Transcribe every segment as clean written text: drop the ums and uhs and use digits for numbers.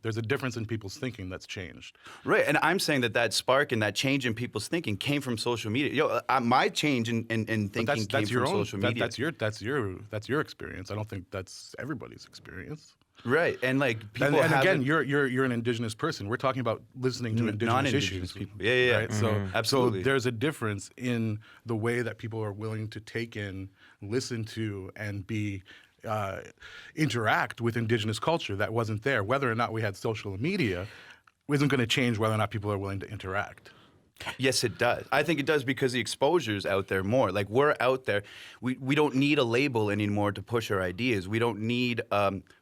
There's a difference in people's thinking that's changed. Right, and I'm saying that spark and that change in people's thinking came from social media. My change in thinking came from social media. That's your experience. I don't think that's everybody's experience. Right, and like people. And again, you're an indigenous person. We're talking about listening to indigenous issues. People. Yeah. Right? Absolutely. So there's a difference in the way that people are willing to take in, listen to, and interact with indigenous culture that wasn't there. Whether or not we had social media isn't going to change whether or not people are willing to interact. Yes, it does. I think it does because the exposure's out there more. Like, we're out there. We don't need a label anymore to push our ideas. We don't need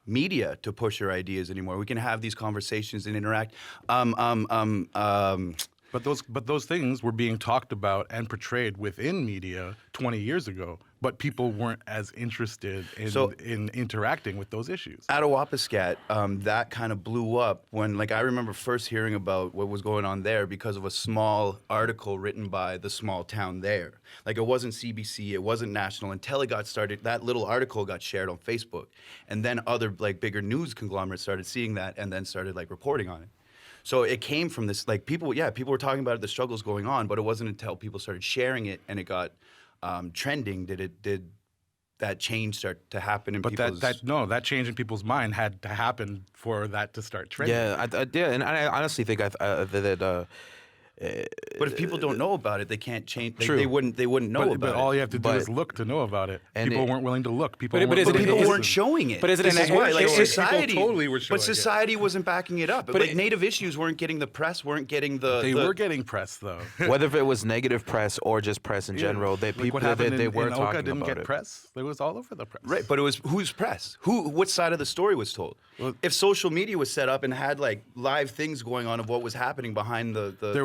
media to push our ideas anymore. We can have these conversations and interact. But those things were being talked about and portrayed within media 20 years ago. But people weren't as interested in interacting with those issues. At Awapiskat, that kind of blew up when, like, I remember first hearing about what was going on there because of a small article written by the small town there. Like, it wasn't CBC, it wasn't national, until it got started. That little article got shared on Facebook. And then other, like, bigger news conglomerates started seeing that and then started, like, reporting on it. So it came from this, like, people were talking about the struggles going on, but it wasn't until people started sharing it and it got trending did that change start to happen in people's... But that change in people's mind had to happen for that to start trending. Yeah, and I honestly think that... but if people don't know about it, they can't change. True. They wouldn't know about it. But all you have to do is look to know about it. People weren't willing to look. People weren't showing it. But is it this is why, like, society totally were showing But society wasn't backing it up. But like, Native issues weren't getting the press. Weren't getting the. They were getting press though. Whether it was negative press or just press in general, they were talking didn't about get it. press. It was all over the press. Right, but it was whose press? What side of the story was told? Well, if social media was set up and had like live things going on of what was happening behind the there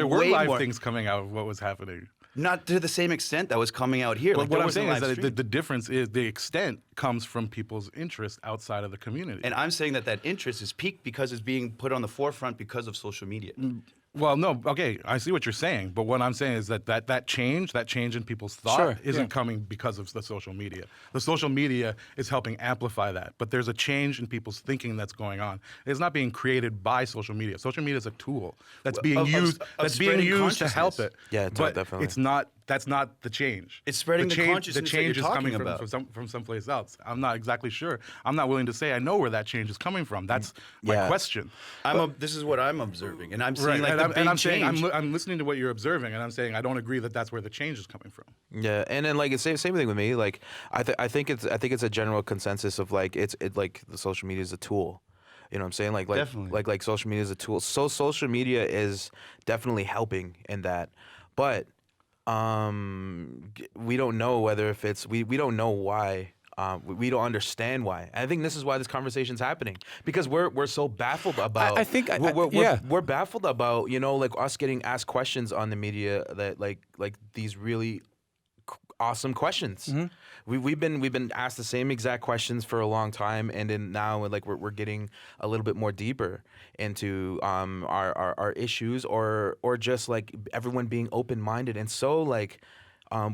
were live things coming out of what was happening. Not to the same extent that was coming out here. But like, what I'm saying is that the difference is the extent comes from people's interest outside of the community. And I'm saying that interest is peaked because it's being put on the forefront because of social media. Well, no, okay, I see what you're saying, but what I'm saying is that change in people's thought isn't coming because of the social media. The social media is helping amplify that, but there's a change in people's thinking that's going on. It's not being created by social media. Social media is a tool that's being used to help it. Yeah, but definitely. It's not. That's not the change. It's spreading the consciousness that you're talking is coming from someplace else. I'm not exactly sure. I'm not willing to say I know where that change is coming from. That's my question. This is what I'm observing, and I'm seeing I'm listening to what you're observing, and I'm saying I don't agree that that's where the change is coming from. Yeah, and then like it's same thing with me. Like I think it's a general consensus of like it's like the social media is a tool. You know what I'm saying? Like social media is a tool. So social media is definitely helping in that, but we don't know whether if it's we don't know why. We don't understand why. And I think this is why this conversation's happening, because we're so baffled about. We're baffled about, you know, like us getting asked questions on the media that like these really awesome questions. Mm-hmm. We've been asked the same exact questions for a long time, and then now like we're getting a little bit more deeper into our issues, or just like everyone being open minded and so like.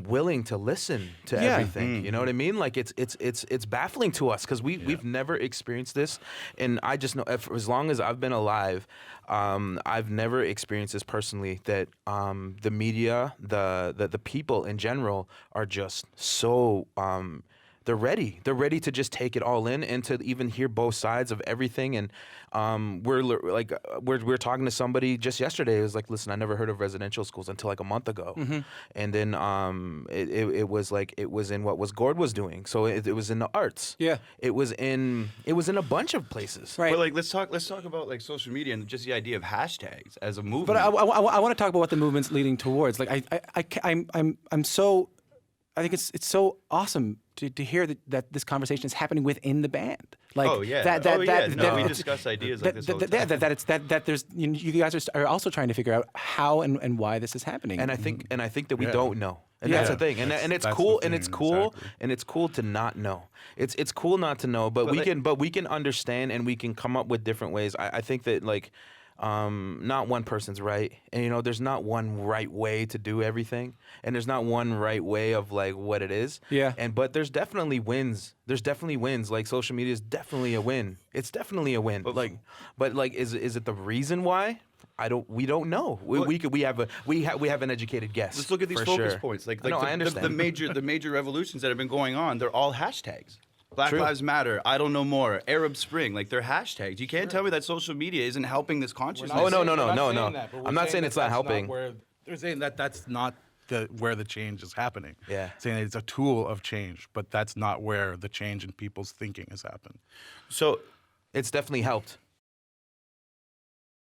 Willing to listen to everything, you know what I mean? Like it's baffling to us because we've never experienced this, and I just know as long as I've been alive, I've never experienced this personally. That the media, the people in general are just so. They're ready to just take it all in and to even hear both sides of everything. And we're talking to somebody just yesterday. It was like, listen, I never heard of residential schools until like a month ago. Mm-hmm. And then it was in what Gord was doing. So it was in the arts. Yeah. It was in a bunch of places. Right. But like let's talk about like social media and just the idea of hashtags as a movement. But I want to talk about what the movement's leading towards. Like I'm so. I think it's so awesome to hear that this conversation is happening within the band. Like we discuss ideas like this all the time. That there's you guys are also trying to figure out how and why this is happening. And I think that we don't know. And that's the thing. And it's cool and it's cool exactly. And it's cool to not know. It's cool not to know, but we can understand and we can come up with different ways. I think that like not one person's right, and you know, there's not one right way to do everything, and there's not one right way of like what it is. Yeah. But there's definitely wins. There's definitely wins. Like social media is definitely a win. It's definitely a win. But is it the reason why? We don't know. We have an educated guess. Let's look at these focus points. Like no, I understand. The major revolutions that have been going on, they're all hashtags. Black Lives Matter, I don't know more, Arab Spring, like they're hashtags. You can't tell me that social media isn't helping this consciousness. No. I'm not saying it's not helping. They're saying that that's not where the change is happening. Yeah. Saying it's a tool of change, but that's not where the change in people's thinking has happened. So it's definitely helped.